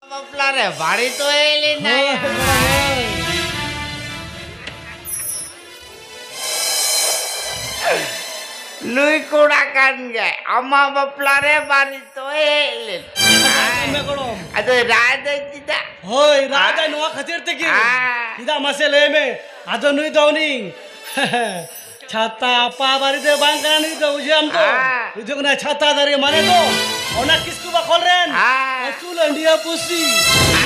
Bapla re bari to eli na ya. Lui kudakan gay. Amma bapla re bari to eli. Ado raja tidak. Hoi raja nuwa khatir te ki. Ida masele me ado nui dawni. छाता अपा बारी दे बांग करना नहीं तो उसे हम तो इधर ना छाता दरे माने तो और ना किसको बखोल रहे हैं चूल इंडिया पुसी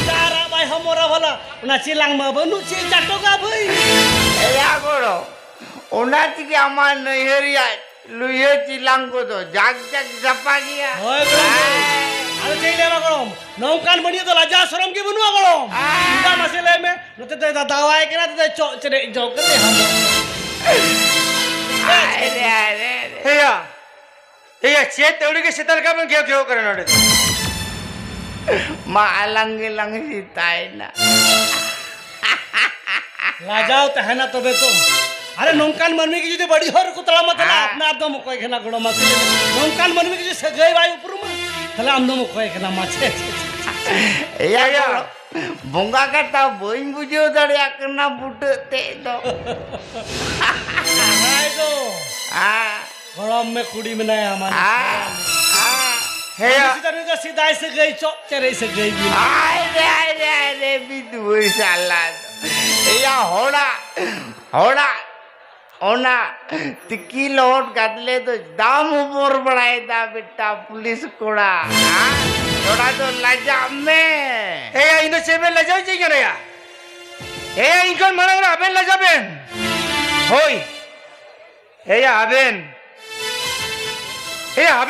तारा भाई हमारा भला ना चिलांग में बनु चिल चाटो का भाई या करो उन्हें चिके अमान नहीं हरिया लुये चिलांग को तो जाग जाग जपा गया होए करो अरे चिले में करो नौकान बनिए तो लाजा शर्म की बनुआ करो इधर मसले में नते तो दवाई के ना तो चले जाओ करते हम हेया चेत तेवढी की शीतल का पण घेव घेव करणार मा लंगे लंगे सीताय ना लाजाओ तो है ना तो बे तो अरे नौकान मनमी की जो बड़ी हर कुतला मतला अपना आप दम कोई खेना गुड़ो मत नौकान मनमी की जो सगई भाई ऊपर में तला हम दम कोई खेना माछे या bunga kata boing bujo dari akena budak te do. Ayo. Gorom में कुड़ी में नया हमारे है तो सीधा से गई चौक चरे से गई अरे बिदुर साला या होना ओना तिकी लोट गदले तो दाम ऊपर बढ़ाए दा बेटा पुलिस कोड़ा थोड़ा तो लजा में हेया इन सेबे लजाव चाहिए ना या हेया इनकन मना ना अबेन लजाबेन होय हेया अबेन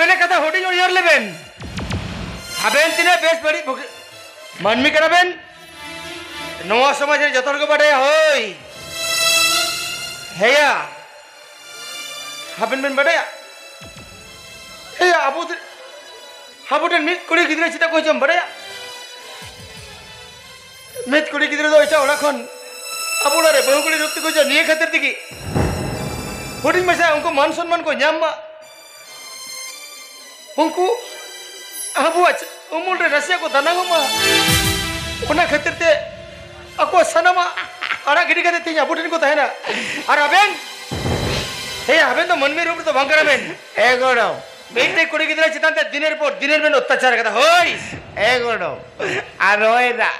ने कथा होटिंग और यार लेबेन अबेन तिने बेस बड़ी मनमी कराबेन नवा समाज रे जतन को बड़े होय हेया अबेन बेन बड़े हेया हाबुटन मित कुड़ी गिद्रे चिता को जम बड़े मित कुड़ी गिद्रे दो इटा ओड़ा खन अबुड़ा रे बहु कुड़ी रुक्ति को जो निये खातिर दिकी होटिंग में से उनको मान सम्मान को न्याम उनको अबु अच्छा उमुल रे रसिया को दाना मा उना खातिर ते अको सनमा अड़ा गिरी खातिर तीन अबुटन को ताहे ना और अबेन हे अबेन तो मन में रूप तो भंकर अबेन ए गोड़ो बेटे कुड़ी गिद्रे चितान ते दिनेर में अत्याचार करता होय ए गोड़ो आरोय दा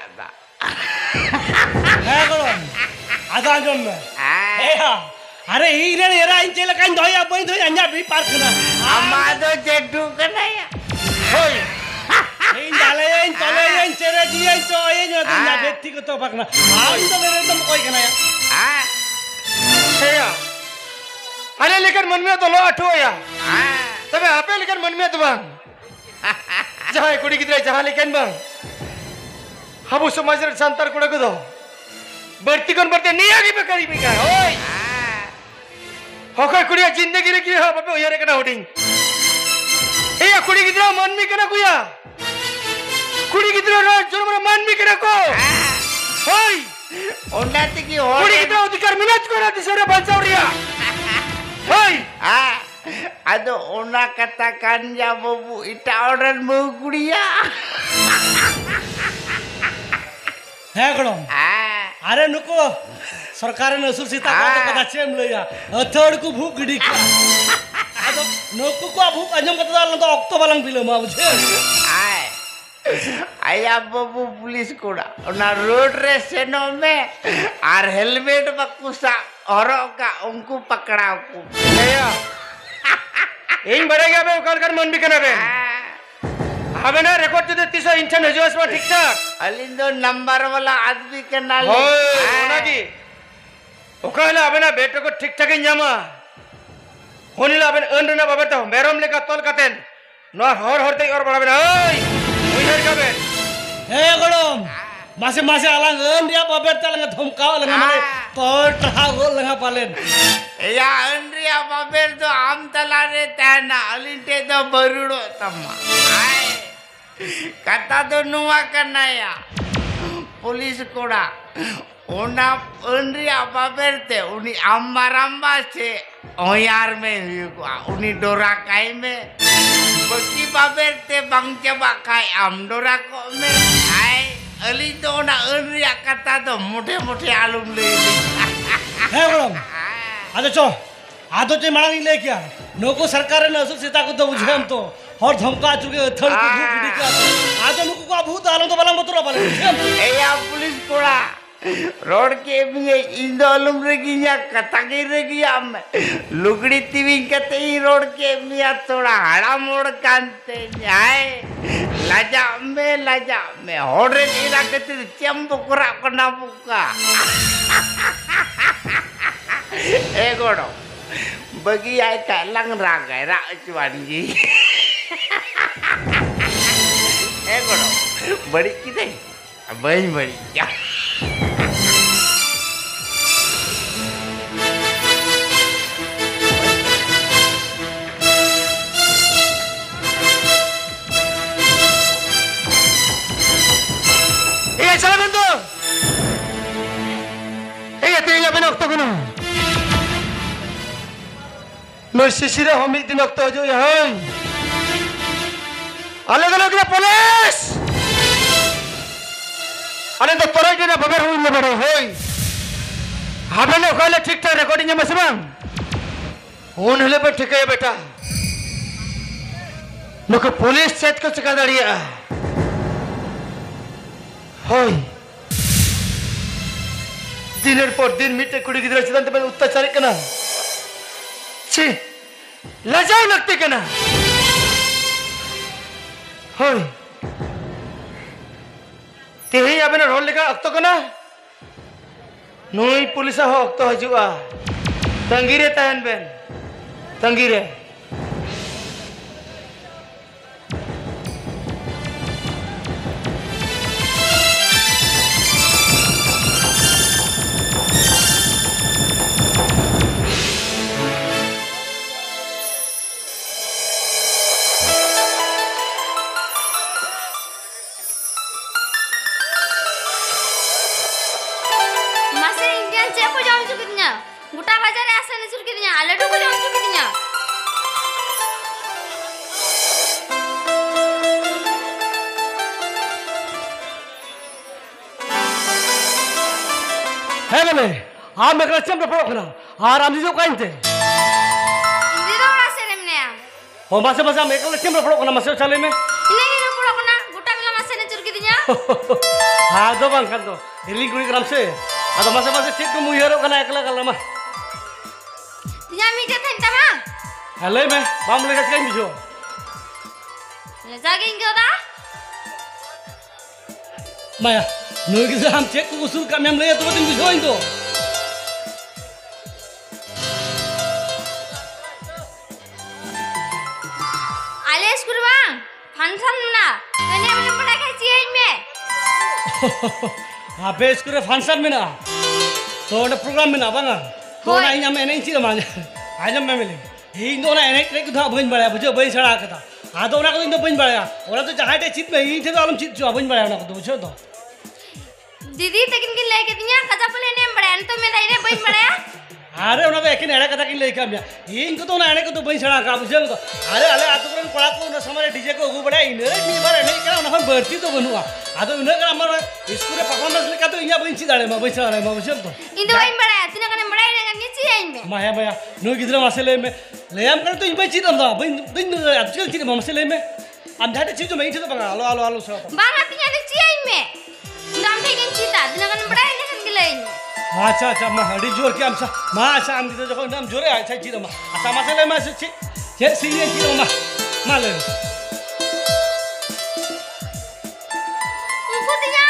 है गोड़ो आधा जम में हेया अरे हीरे येरा इंचे लकान धोया बई धोया अन्या भी पार करना अमादो जेडू कना या होय इन डाले इन तले इन चेरे दिए इन तो ये जो अन्या व्यक्ति को तो पकना हम तो मेरे एकदम कोई करना या हेया अरे लेकर मन में तो लो अठो या तबे आपे लेकर मन में तो बंग जहां कुड़ी गिद्रे जहां लेकिन बंग हम उस समाज रे संतर कुड़ा को दो बढ़ती कौन बढ़ते नहीं आगे पे करी पे ओए होकर कुड़िया जिंदगी रे की हो बापे ओयारे कना होटिंग ए कुड़ी गिद्रा मन में कना कुया कुड़ी गिद्रा रो जोर मन में कना को ओए उन्नति की हो कुड़ी गिद्रा अधिकार मिनट को राती सरे बचावरिया ओए अदो ओना katakan ya bobu ita orang mau kuliah है गोड़ो अरे नुको सरकार ने असुर सीता को तो कदा चेम लया अथड़ को भूख गिडी का अदो नुको को भूख अंजम कता दाल तो ऑक्टो बालंग पिलो मा बुझे आया बाबू पुलिस कोड़ा ना रोड रे सेनो में आर हेलमेट बकुसा औरों का उनको पकड़ा को हेया इन बरेगा बे कल कर मन भी करना बे अबे ना रिकॉर्ड तो 300 इंटरनेट है जो इसमें ठीक ठाक अलिंदो नंबर वाला आदमी के नाल होय ना की ओकाला अबे ना बेटे को ठीक ठाक इंजामा होनिला अबे अनरना बाबे तो मेरम लेका तोल कातेन नो हर ते और बड़ा बे ओय उइहर का बे हे गोड़ो मासे मासे आलांग अंडिया बाबे तलंग धमकाव लंग माने तोड़ टहा गो लंग पालेन या अंडिया बाबे तो आम तला रे ताना अलिंटे तो बरुड़ो तम्मा kata tu nuwa kanaya polis koda ona unri apa berte uni ambaramba se oyar me uni dora kai me bagi baberte bang coba kai am dora ko me ai Ali तो ना अनरिया कथा तो मोटे मोटे आलूम ले है गरम आदो चे मांग ले क्या नको सरकार ने असुर सीता को तो बुझे हम तो और धमका चुके थड़ के भूख डी का आदो नको को भूत आलो तो बला मतरो बला ए या पुलिस कोड़ा रोड के में इंदो आलूम रेगिया कथा के रेगिया में लुगड़ी तिविंग कते ही रोड के मिया थोड़ा हड़ा मोड़ कांते न्याय लाजा में होड़े नीला कते चंबकुरा कना बुका ए गोड़ो बगी आए काlang raga ra cuan ji godo bari kita bari ya salah bentuk tiga benok to kuno no sisira homik din waktu aja ya hoi अलग-अलग ना पुलिस अरे तो तोरा के ना बगर हुई ले बड़ो होई हमें ने कहले ठीक ठाक रिकॉर्डिंग में सबम उन हले पे ठीक है बेटा नको पुलिस सेट को चका दाड़िया होई दिनेर पर दिन मिटे कुड़ी गिदरा चिदान ते अत्याचार कना छी लजाओ लगते कना होय तेही आबेना रोल लेका अक्तो कना नोई पुलिस हो अक्तो हजुआ तंगीरे तहन बेन तंगीरे गुटा बाजार ऐसा नहीं सुर कितनी आलू को जाऊँ चुकी थी है बोले आप मेरे रस्ते में पड़ो करना आराम से जो कहीं थे इंदी तो बड़ा से रेमने ओ मासे मासे मेरे रस्ते में पड़ो करना मासे चले में नहीं नहीं पड़ो करना गुटा मिला मासे ने चुर कितनी हाँ दो बांग कर दो हिली गुड़ी ग्राम से अतो मासे मासे ठीक को मुझे रो करना एकला करना मा तिया मीठे थे इंतमा हेलो मैं बाम लेकर कहीं बिजो ले जाके इंगे दा माया नुई किसे हम चेक को उसूल का मैम ले तो तुम बिजो इंदो आले स्कूल बांग फंक्शन ना मैंने अपने पढ़ाई की चीज में आप स्कूल फंक्शन में ना तो उन्हें प्रोग्राम में ना बना तो ना इन्हें मैं नहीं चीज़ माने आज हम मैं मिले ही तो ना इन्हें ट्रेक था बन बढ़ाया बुझे बन चढ़ा के था आधो उन्हें को इन्हें बन बढ़ाया और तो जहाँ टे चित में ही थे तो आलम चित जो बन बढ़ाया उन्हें को तो बुझे तो दीदी तकिन की लेके दिया कजा पले ने बढ़ाया तो मैं दाइरे बन बढ़ाया अरे उन्हें एक नेड़ा कथा की लेके आमिया ये इनको तो ना इन्हें को तो बन चढ़ा का बुझे तो अरे अले आतो पर पड़ा को उन्हें समारे डीजे को उगु बढ़ाया इन्हें नहीं बार नहीं क्या उन्हें बढ़ती तो बनूँगा आतो इन्हें का हमारा स्कूल परफॉर्मेंस लेकर तो इन्हें बन चिदाड़े मैं बन चढ़ा मैं बुझे तो इंदो बन बढ़ाया तूने कने बढ़ाया ने नीचे आई में माया माया नो किधर मसले में ले हम कर तो इन पे चीज हम तो दिन आजकल चीज मसले में हम जाते चीज में ही तो बंगा आलो आलो आलो सब बांगा तिया नीचे आई में नाम थे कि चीता तूने कने बढ़ाया ने संग ले अच्छा अच्छा मां हडी जोर के हम सा मां अच्छा हम तो जो नाम जोरे अच्छा चीज मां अच्छा मसले में से ये सीरियस चीज मां ले उनको तिया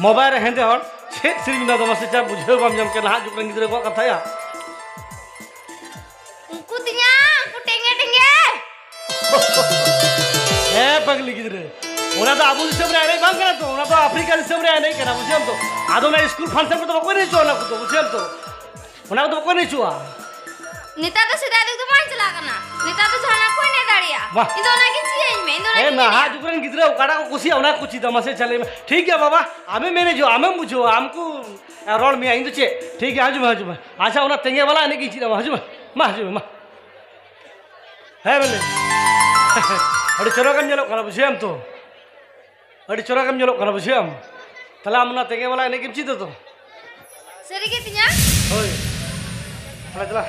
मोबाइल हेंदे हर छे सिरिंग ना दमसे चा बुझे हम जम के ना जुकरन गिदरे को कथा या उनको तिया कुटेंगे टेंगे ए पगली गिदरे ओना तो आबू से बरे नहीं बांग करा तो ओना तो अफ्रीका से बरे नहीं करा बुझे हम तो आदो ना स्कूल फंक्शन को तो कोई नहीं चोला को तो बुझे हम तो ओना तो कोई नहीं चुआ नेता तो सीधा देख तो मान चला करना नेता तो जाना कोई नहीं दाड़िया इंदो ना की चीज में इंदो ना ए ना हा जुकरन गिदरे काड़ा को कुसी ओना कुछ दमसे चले में ठीक है बाबा हमें मैंने जो हमें मुझो हमको रोड में आई तो चे ठीक है हजु अच्छा ओना तेंगे वाला ने की चीज हजु मा है बोले अरे चलो कम चलो करा बुझे हम तो ᱟᱹᱰᱤ ᱪᱚᱨᱟ ᱜᱮᱢ ᱧᱮᱞᱚᱜ ᱠᱟᱱᱟ ᱵᱩᱡᱷᱟᱹᱣ ᱛᱟᱦᱞᱮ ᱟᱢ ᱚᱱᱟ ᱛᱮᱸᱜᱮ ᱵᱟᱞᱟ ᱮᱱᱮᱡ ᱜᱮᱢ ᱪᱮᱫᱟ ᱛᱚ ᱥᱟᱹᱨᱤᱜᱮ ᱛᱤᱧᱟᱹ ᱦᱳᱭ ᱛᱟᱦᱞᱮ ᱪᱟᱞᱟ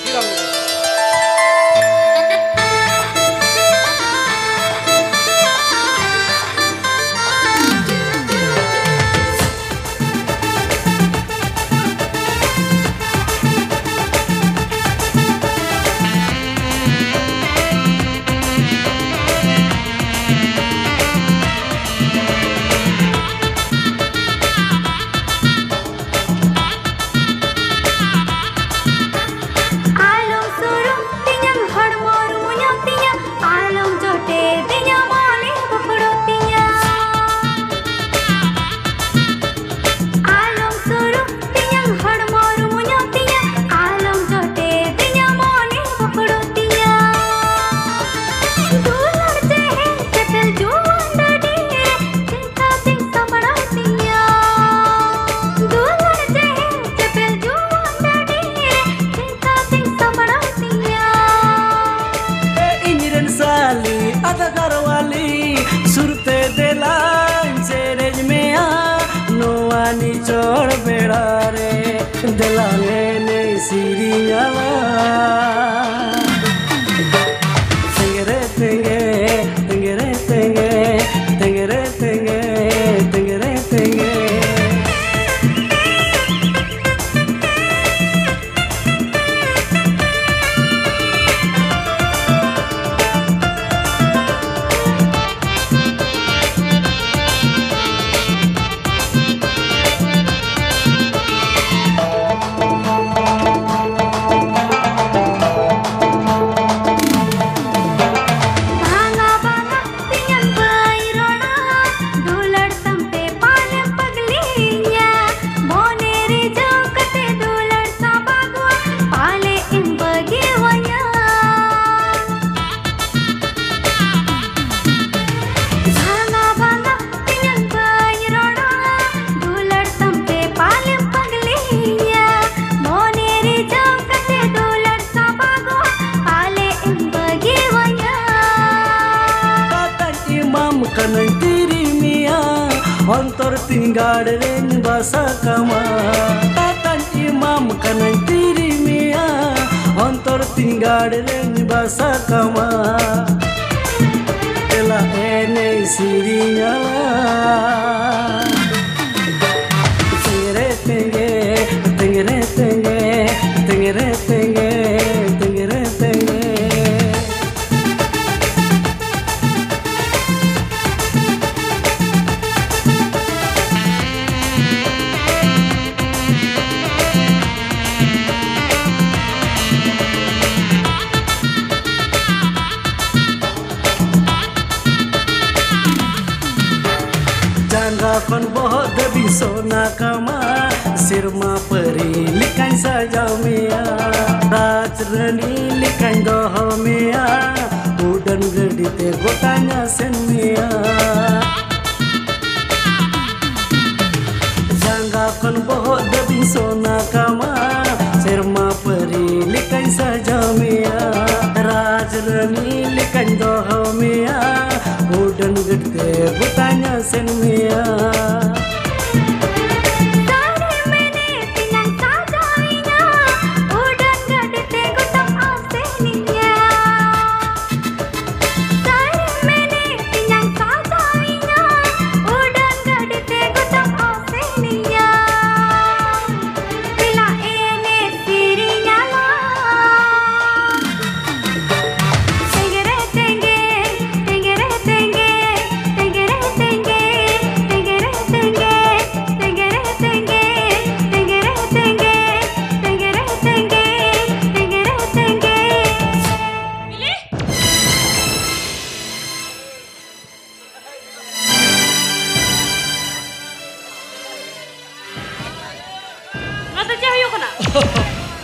ᱪᱮᱫᱟᱢ चोर बेड़ा रे दिलाने ने सिरियाला तेंगरे तेंगे तेंगरे तेंगे तेंगरे तेंगे तेंगरे तेंगे Ontor tinggal ren basa kama Tatan imam kanan tiri mia Ontor tinggal ren basa kama Tela ene sirinya Tengere tenge Tengere tenge Tengere tenge Tengere tenge Kon bohot debi sona kama sirma peri likan saja mia raj rani likan doho mia udan gedi te gotanya sen mia jangga kon bohot debi sona kama sirma peri likan saja mia raj rani likan doho mia udan gedi te gotanya sen mia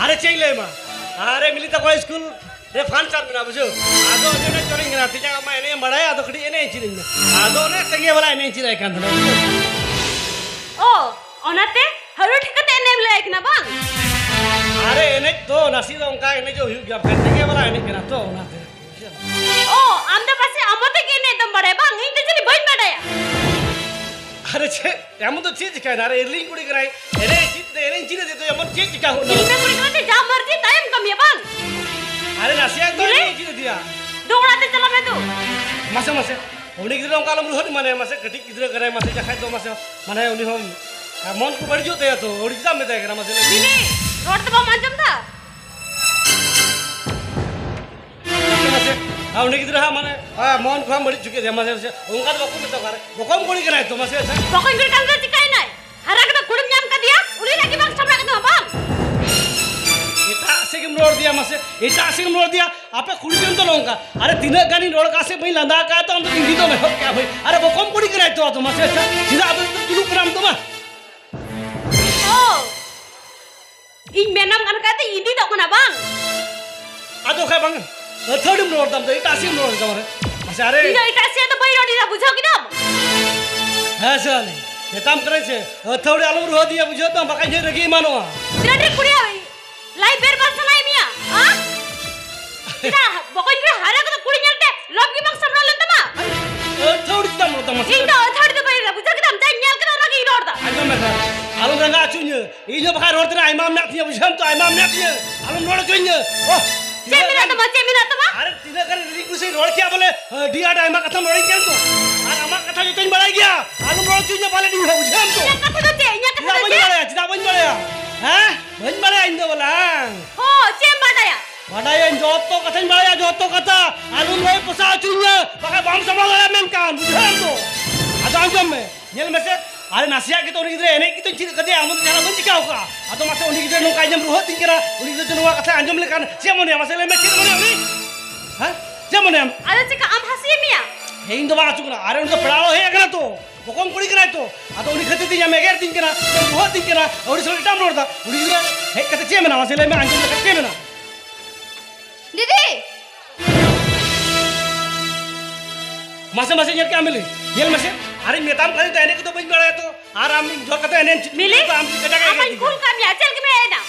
अरे चले मा अरे मिली तक school रे function में ना बुझो आदो ने चोरिंग ना तिजा मा एने बड़ाय आदो खड़ी एने चिरिंग आदो ने तंगे वाला एने चिराय कान धना ओ ओनाते हरो ठिकते एने लायक ना बांग अरे एने तो नसी दो उनका एने जो हुई गया तंगे वाला एने केना तो ओनाते ओ आमदा पासे अमते केने एकदम बड़ाय बांग इन ते चली बई बड़ाया अरे छे एमन तो चीज क्या ना अरे एलिंग कुड़ी कराई अरे चीज दे तो एमन चीज क्या हो इनमें कुड़ी करते जा मर्जी टाइम कम ये बांग अरे नासिया तो नहीं चीज दिया दौड़ाते चला मैं तो मासे उन्हीं गिद्रा उनका लम रोहन माने मासे कटी गिद्रा करे मासे जखाय तो मासे माने उन्हीं हम मन को बढ़ जोते है तो ओरिजिनल में देख रहा मासे बिली रोड तो बम अंजम था मासे उन्हीं गिद्रा माने मन को हम बढ़ चुके थे मासे उनका तो बकु में तो करे बकम कोड़ी कराय तो मासे अच्छा पकड़ कर कंदर चिकाई नहीं हरा के कुड़म जाम का दिया उन्हीं लगी बांग छपड़ा के तो बांग इटा से किम रोड दिया मासे इटा से किम रोड दिया आपे कुड़ी क्यों तो लोगों का अरे तीन गानी रोड का से भाई लंदा का तो हम तो इंडी तो में हो क्या भाई अरे बकम कोड़ी कराय तो मासे अच्छा सीधा आप तो चुलू कराम तो मा ओ इन मेनम kan kata ini tak kena bang aduh kayak bang third road dam to ita sim road kamare masih are tidak itu sih itu bayi roda bujo kita ha sal betam करे छे third alum ro diya bujo to bakai je regi mano tidak ada kuliah lai ber bang sama ini ya ah tidak pokoknya kita hari kita kuliah nyelte lobby bang sama lenta mah third dam ro dam masih ini third itu bayi roda bujo kita am tanya nyal kita lagi roda aja me alum ranga acunya ini bakai road tera imam nak tiya bujo to imam nak tiya alum road acunya oh cemina to mah अरे तीन कर रिकु से road क्या बोले डिया time खत्म road क्या तो और हमार कथा जो तन बड़ा गया आलू रोड चीज वाले दी हो बुझे हम तो ini kata tu cek ini kata tu cek चिदा बन बड़े हैं बन बड़े इंदो बोला oh cem pada ya बड़ा ये जोतो कथन बड़ा जोतो कथा आलू रोड पसा चुन्या बाका बम समला वाला मेन कान बुझे हम तो आजाम जम में नेल में से अरे नासिया के तो उन्हीं गिरे एने की तो चीज कदे हम तो जाना बन चिका होगा आ तो मासे उन्हीं गिरे नो काजम रोह दिन करा उन्हीं गिरे जनवा कथा अंजम लेकर से मने मासे ले में चिर मने उन्हीं हैं से मने ada cek am hasil mia हे इन दबा चुकना अरे उनका पड़ाव है अगर तो बकम कुड़ी कराय तो आ तो उन्हीं खते दिया मेगर दिन करा तो बहुत दिन करा और इस टाइम रोडता उन्हीं गिरे हे कते चे मना मासे ले में अंजम लेकर चे मना दीदी मासे मासे ये क्या मिले ये मासे अरे मेताम करे तो एने को तो बन बड़ा है तो आराम जो कहते हैं एने मिली तो हम कटा के apa cool kami ya cel kami ada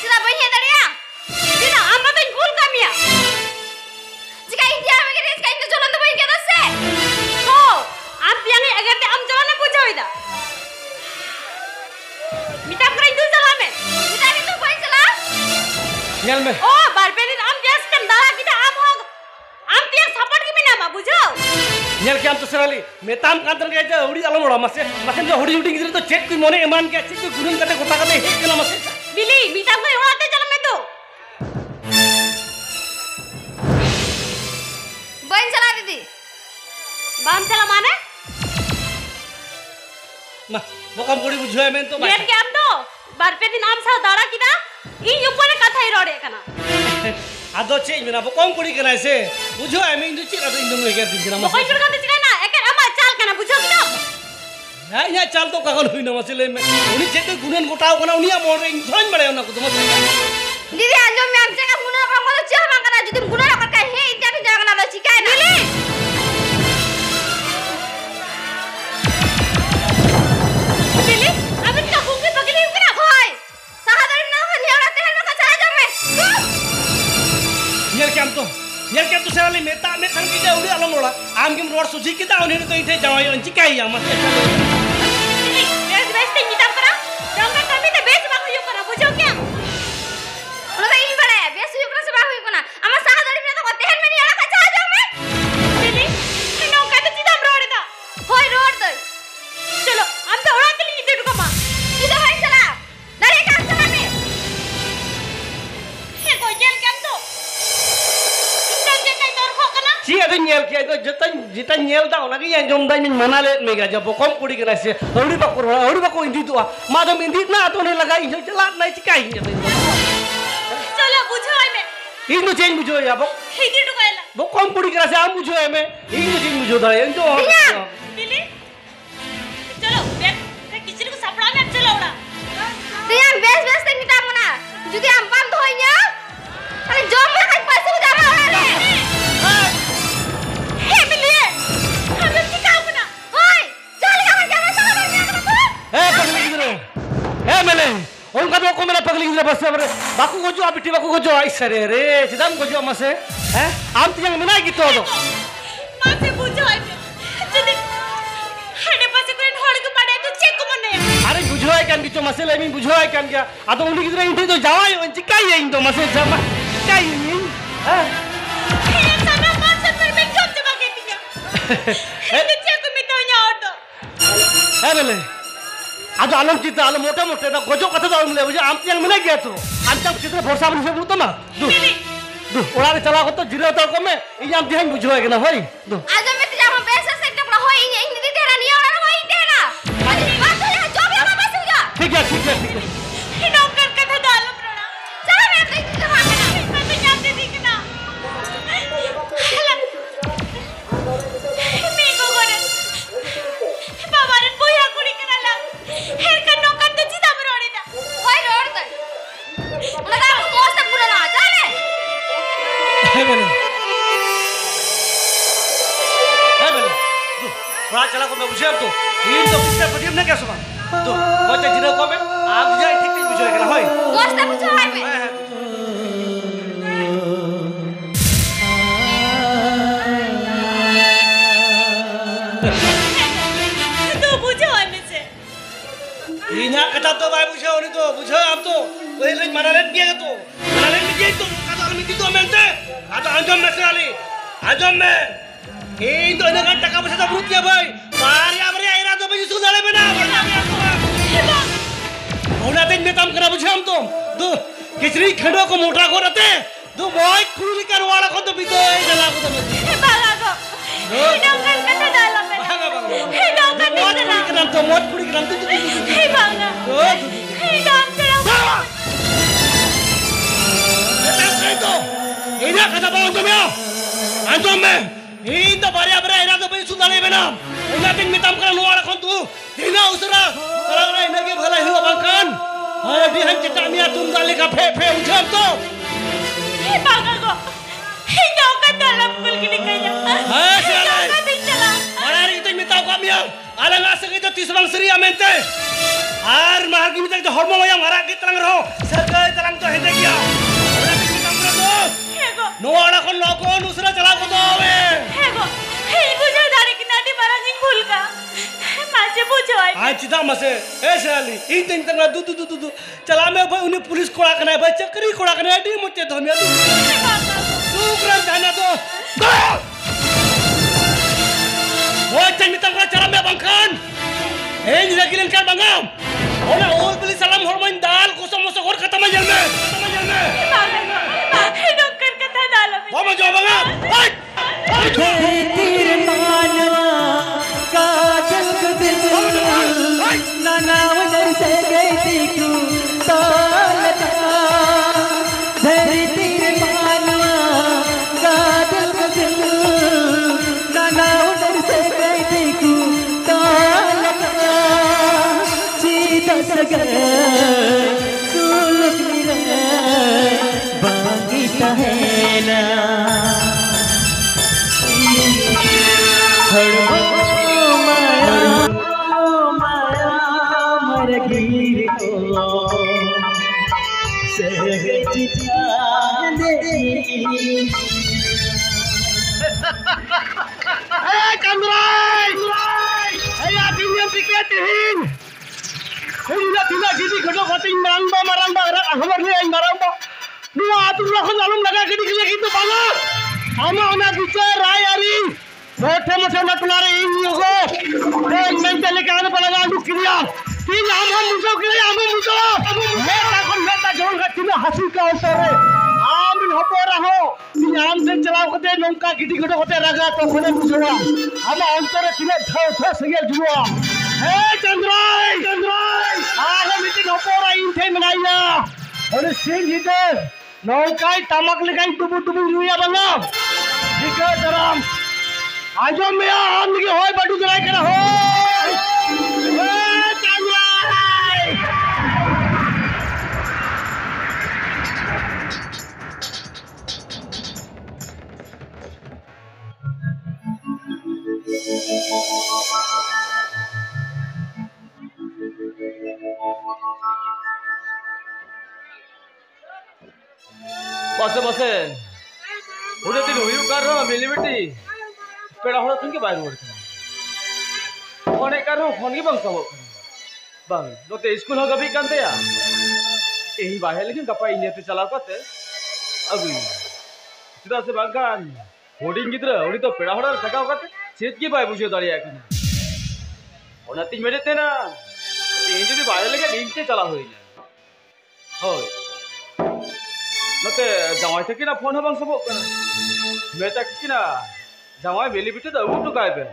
sudah banyak tadi ya tidak apa tu cool kami ya jika ini apa kira sekarang itu jalan tu banyak kita se oh am yang ni agar te am jalan apa jauh ida minta keren tu jalan me kita itu banyak jalan ये में oh barberin am jas kan dala kita am hog am tiang support kami nama bujo ये क्या हम तो सराली मेताम कांतर के जा उड़ी अलम उड़ा मासे मासे जो उड़ी उड़ी गिरे तो चेक कोई मोने ईमान के चेक कोई गुरुन कते गोटा कते हे केला मासे Billy minta keren orang te jalan me tu banyak jalan didi bam jalan mana ना बकम कुड़ी बुझे में तो biar ke am tu barberin am sah dara kita ini upar kata irode kana आदो चेंज में ना बकम कुड़ी कना से बुझो है में इंदु चिरा तो इंदु में के दिन कना pokoknya मासे kita kata cakap na eker ama cal kana bujo kita ना यहाँ चाल तो कागल हुई ना मासे ले में उन्हीं चेक कोई गुरुन गोटा कना उन्हीं मोड़ रे इंसान बड़े ना को तो मासे didi anjom yang cakap guna apa mau cakap makan aja tim guna apa kayak hei itu jangan ada cikai Billy Billy abis kita hukum bagi liu kena hoi sahabat ini nama dia orang teh nak cakap aja me ये क्या तो सराली मेता में थन की जा उड़ी अलम उड़ा आम के रोड सुजी की ता उन्हें तो इथे जावा अंची काय या मासे Billy bes te minta kera dongga kami te bes baku yuk kena bujo kya udah tak ini pada ya biasa yuk rasa bahu yuk na ama sahabat ini tu kau teh me dia nak cakap aja me Billy kena kata cita road ita hoi road tu chalo am te orang kali itu kama kita banyak jalan dari kan jalan me he ko jel kam tu kita jekai tor ho kana ची अदन nail के तो जितन nail दा लगी या जोम दाई मिन मना ले मेगा जब बकम कुड़ी कना से औड़ी बको इंदी तो मादम इंदी ना तो ने लगा इन चला नहीं चिकाई chalo bujo ai me इन तो चेंज बुझो या बक itu tu kaya बकम कुड़ी कना से आम बुझो है में इन तो चेंज बुझो दा इन तो Billy chalo bes किसी को सपड़ा में चलो उड़ा dia bes teh minta mana jadi ampam tu hoinya kalau jom makan pasti udah mau le he Billy हम चिका अपना hoi cari kawan jangan sahabat ni apa tu ए पगली गिरे ए मेले उनका तो को मेरा पगली गिरे बस रे बाकू को जो बिटी बाकू को जो आई सरे रे सिदम को जो मसे हैं आम तिंग मिना की तो मासे बुझो ai jadi ada pasti keren hor ko kan gitu masih lagi bujuai kan ya atau unik itu yang itu jawai yang cikai yang itu masih jama cikai ini Yang sana masa terbentuk coba ketiga. Ini aku minta nyawa. bele ada alam kita alam मोटा ना गजो कथा तो मिले बुझे आम yang मिले गया तो अंत चित्र भरोसा बन से बोलता ना दु दु ओड़ा चला को तो जिरो तो को में ई आम दिहां बुझुआ के ना होई दु आज मैं तो जामा पैसा से टपड़ा होई ini di daerah ni orang hoई daerah waktu ya job ya bapak sudah ठीक है Nongkar kata dalam Rona. cara मैं तो itu sama kena Tapi nyampe di kena. Minggu koran. Babaran boya kuri kena lang. Herkan nongkar tu cita berori dah. hoy road kan udah aku mau stop pura na chale bele दु ओड़ा चला को मैं बुझे तो इन तो किससे पटिम ना क्या सुबह दु बच्चे जिरो को में आम जाए ठीक बुझुआ के ना होई mau stop pura hai me Tu bujo ane se. Ina kata to bai buझे होनी तो बुझे आप तो वही ले मनालेन किया तो मनालेन में ये तो कता आदमी तो मेंटे आता अंजम में से आली अंजम में ये तो इन्हें का टका पैसा तो बहुत किया भाई मारिया मरिया इरा तो बजी सुधारे में ना बोला मैं आपको होना दिन में काम करा बुझे हम तो दो किचरी खड़ो को मोटा को रहते दो बॉय खुली करवाला को तो भी तो जला को तो Baga ko. Nongkar kata dalam. Nongkar di मोट sana. कुड़ी करम तो मोट कुड़ी करम तो Baga. Dam terang. Ina kata bawang tu mea, antum me. Ina baria baria ina tu beri sundale bena. Ina ting mitam kena luar kon tu. Ina usara. Kalau ina ina ke bhalai hiu bangkan. Hai di han cita mea tum dale ka fe ujam tu. Baga ko. Nongkar dalam kul gini kaya. Hai siapa? Nongkar di sana. Mana hari itu mitam kami yang. Alang asal itu tisbang seri amente. Ar mahar kimi tak itu hormon yang marah kita terang roh. Sekai terang tu hendak dia. Orang kimi mitam kena tu. Hego. Nuara kon lokon usara cala ko tu awe. Hego. Hei bujo dari kinati barang yang kul ka. Masih bujo ay. आज चिता मसे ऐसे आली इन दिन तक ना दू चला मैं भाई उन्हें पुलिस कोड़ा करना है भाई चक्री कोड़ा करना है डी मुझे तो मैं तू ग्राम जाना तो वो चंग मितम का चला मैं बंकान हे निरा किलन कर बंगाम ओना ओल पुलिस सलाम हरमान दाल कोसम मोसो और खत्म जल में Nongkar kata dalam. वो मैं जो बंगाम तेरे मानवा काजल को दिल नाना वजर से गई थी क्यों तालता तेरे मानवा काजल को दिल नाना वजर से गई थी क्यों तालता सीधा सगर सुलग मेरा बागी है ना माया मर गिर को सहज जाने Kamrai! Hey, ating yang piketin! Hindi na gidi ko kating maramba hamar ni ay maramba. Nuwa atung lakon alum laga gidi kaya gitu banget. Ama ona bicara rai ari. Mote mote na tulare ini ko. Ek mentally kaano pala andu kiriya. Tin am muso kiriya am muso. Meta jol ka tin hasi ka usare. Am bin hopo raho. Tin am se chalao kote nongka gidi ko kote raga to khone musowa. Ama antare tin tho sigel juwa. Hey Chandrai! Alam meeting hopo ra inte menaya. Ole sing hite. Nongkai tamak lekai tubu juya bangam. Dikha daram. Ajo mea am lagi hoy badu jalai kena hoy. Hey Chandrai! Bosen. Udah tin huyu karo milimiti. Peda hora tungki bayar word kana. Phone karo phone ki bang sabo. bang note school ho gabi kan te ya eh bahaya lagi gapa ini te chala kate agu sudah se bang kan holding gidra uni to peda horar thaka kate chet ki bai bujhe dariya kana ona tin mere te na tin jodi bahaya lagi link te chala hoy na hoy note jawai theki na phone habang sabok kana meta kina jawai beli bite da utu kai be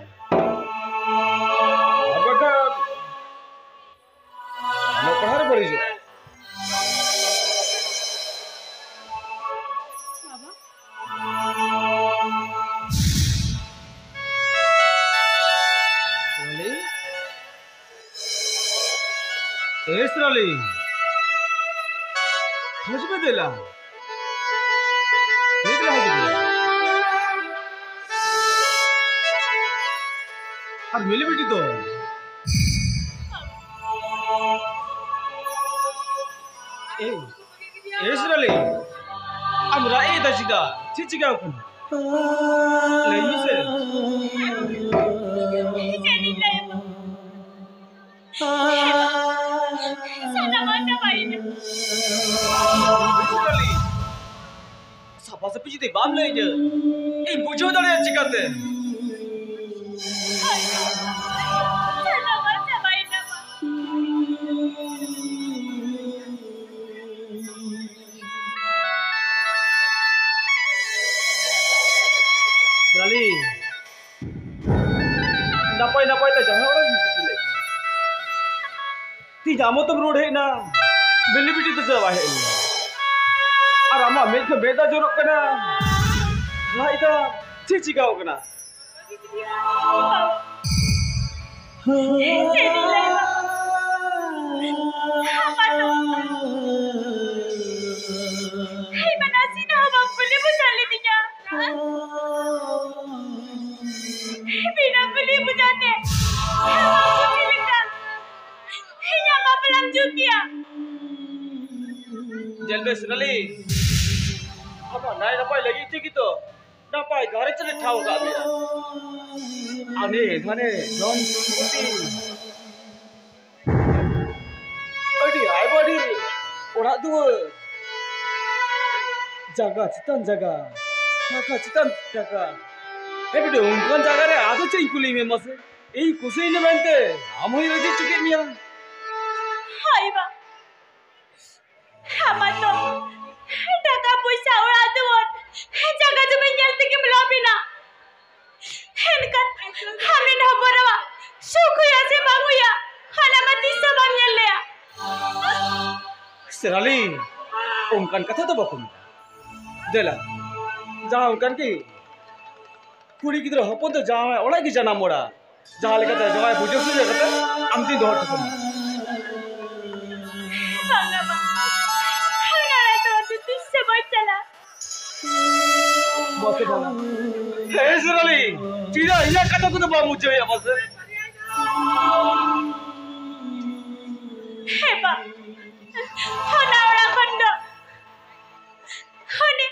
abaka no pahar bari jo Estrali, haj be dela. Nikla haj be. Ab mili beti to. Estrali, amra e da sida, chichi ga kun. Lehi se. Siapa sepi jadi bam lagi je. Bujo dah le cikate. Rali, napai tak jangan orang gitu le. Ti jamu tu road है ना, बिल्ली बिटी तो जब है इल्ला, और आमा मेज में बेदा जोरक कना, ना इधर चीची गाओ कना। Hey manasi na habang puli mo sa niya. Pinapuli mo dati. Hiya mapalam juga. Jelbe Rali, apa naik napai lagi tu gitu, napai garage le thau ga dia. Ane John Suti. Adi ai body, orang tu jaga citan jaga, jaga citan jaga. Tapi dia ungkan jaga re, adu cai kuli me mas. Ei kusai ne bante, amoi lagi cuci niya. Hai ba. Hamat to. Taka puisa ora tuon. Jaga jumi nyal tiki melapina. Henkan hamin habarawa. Sukuya se banguya. Halamati sabang nyalya. Serali, ungkan kata tu bakun. Dela, jangan ungkan ki. Kuri kita hapon tu jangan, orang ki jangan moda. Jangan lekat jangan bujur suja kata, amti dohar tu pun. Masih bang. Hey Serali, tidak ia kata tu bawa muncul ya mas. Heba, hona orang kondo, hone,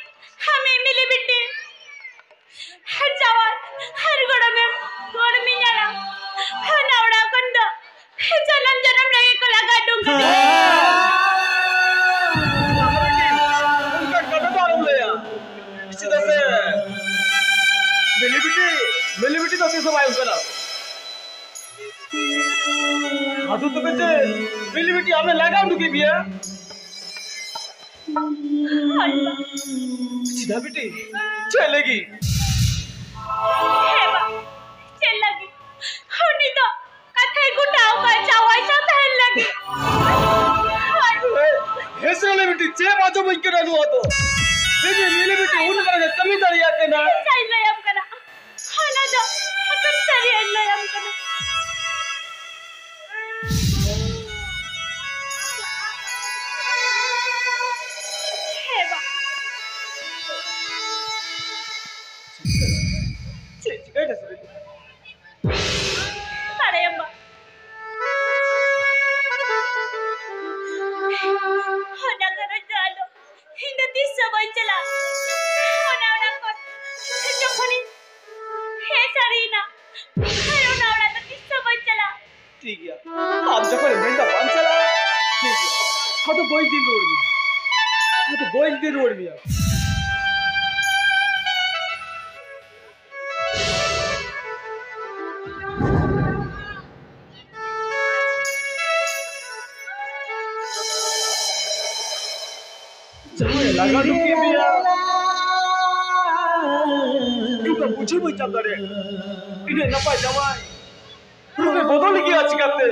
hame mili bitti, jawab, har goda mem, gor minyala, hona orang kondo, janam lagi ko laga dunga. Ungkan kata tu orang le ya. Sida se, mili bitti tu sih semua ungkan. Adu tu bete, mili bitti hame laga undu ki biya. Sida bitti, चलेगी। Heba, चलेगी। होनी तो कथे गुटाओ का चावा ऐसा पहन लगी। हे साले बिट्टी चे बाजू में क्यों ना हुआ तो? बेटी नीले बिट्टी उन करके कमी दरिया के ना। चाहिए ले हम करना। खाना दो, हकन चाहिए ले हम करना। Heba. Ada sih. Ada yang mbak. Hana kerja lo, hindi tisa bancala. Hana orang kot, jokoni, he sarina. Hana orang tisa bancala. ठीक है आप जब पर इंडियन का Ada boy din road mi. Ada boy din road mi. Jangan laga duki biya. Juga bucin macam tadi. Ini napa jawai? Lu bodol lagi aja kate.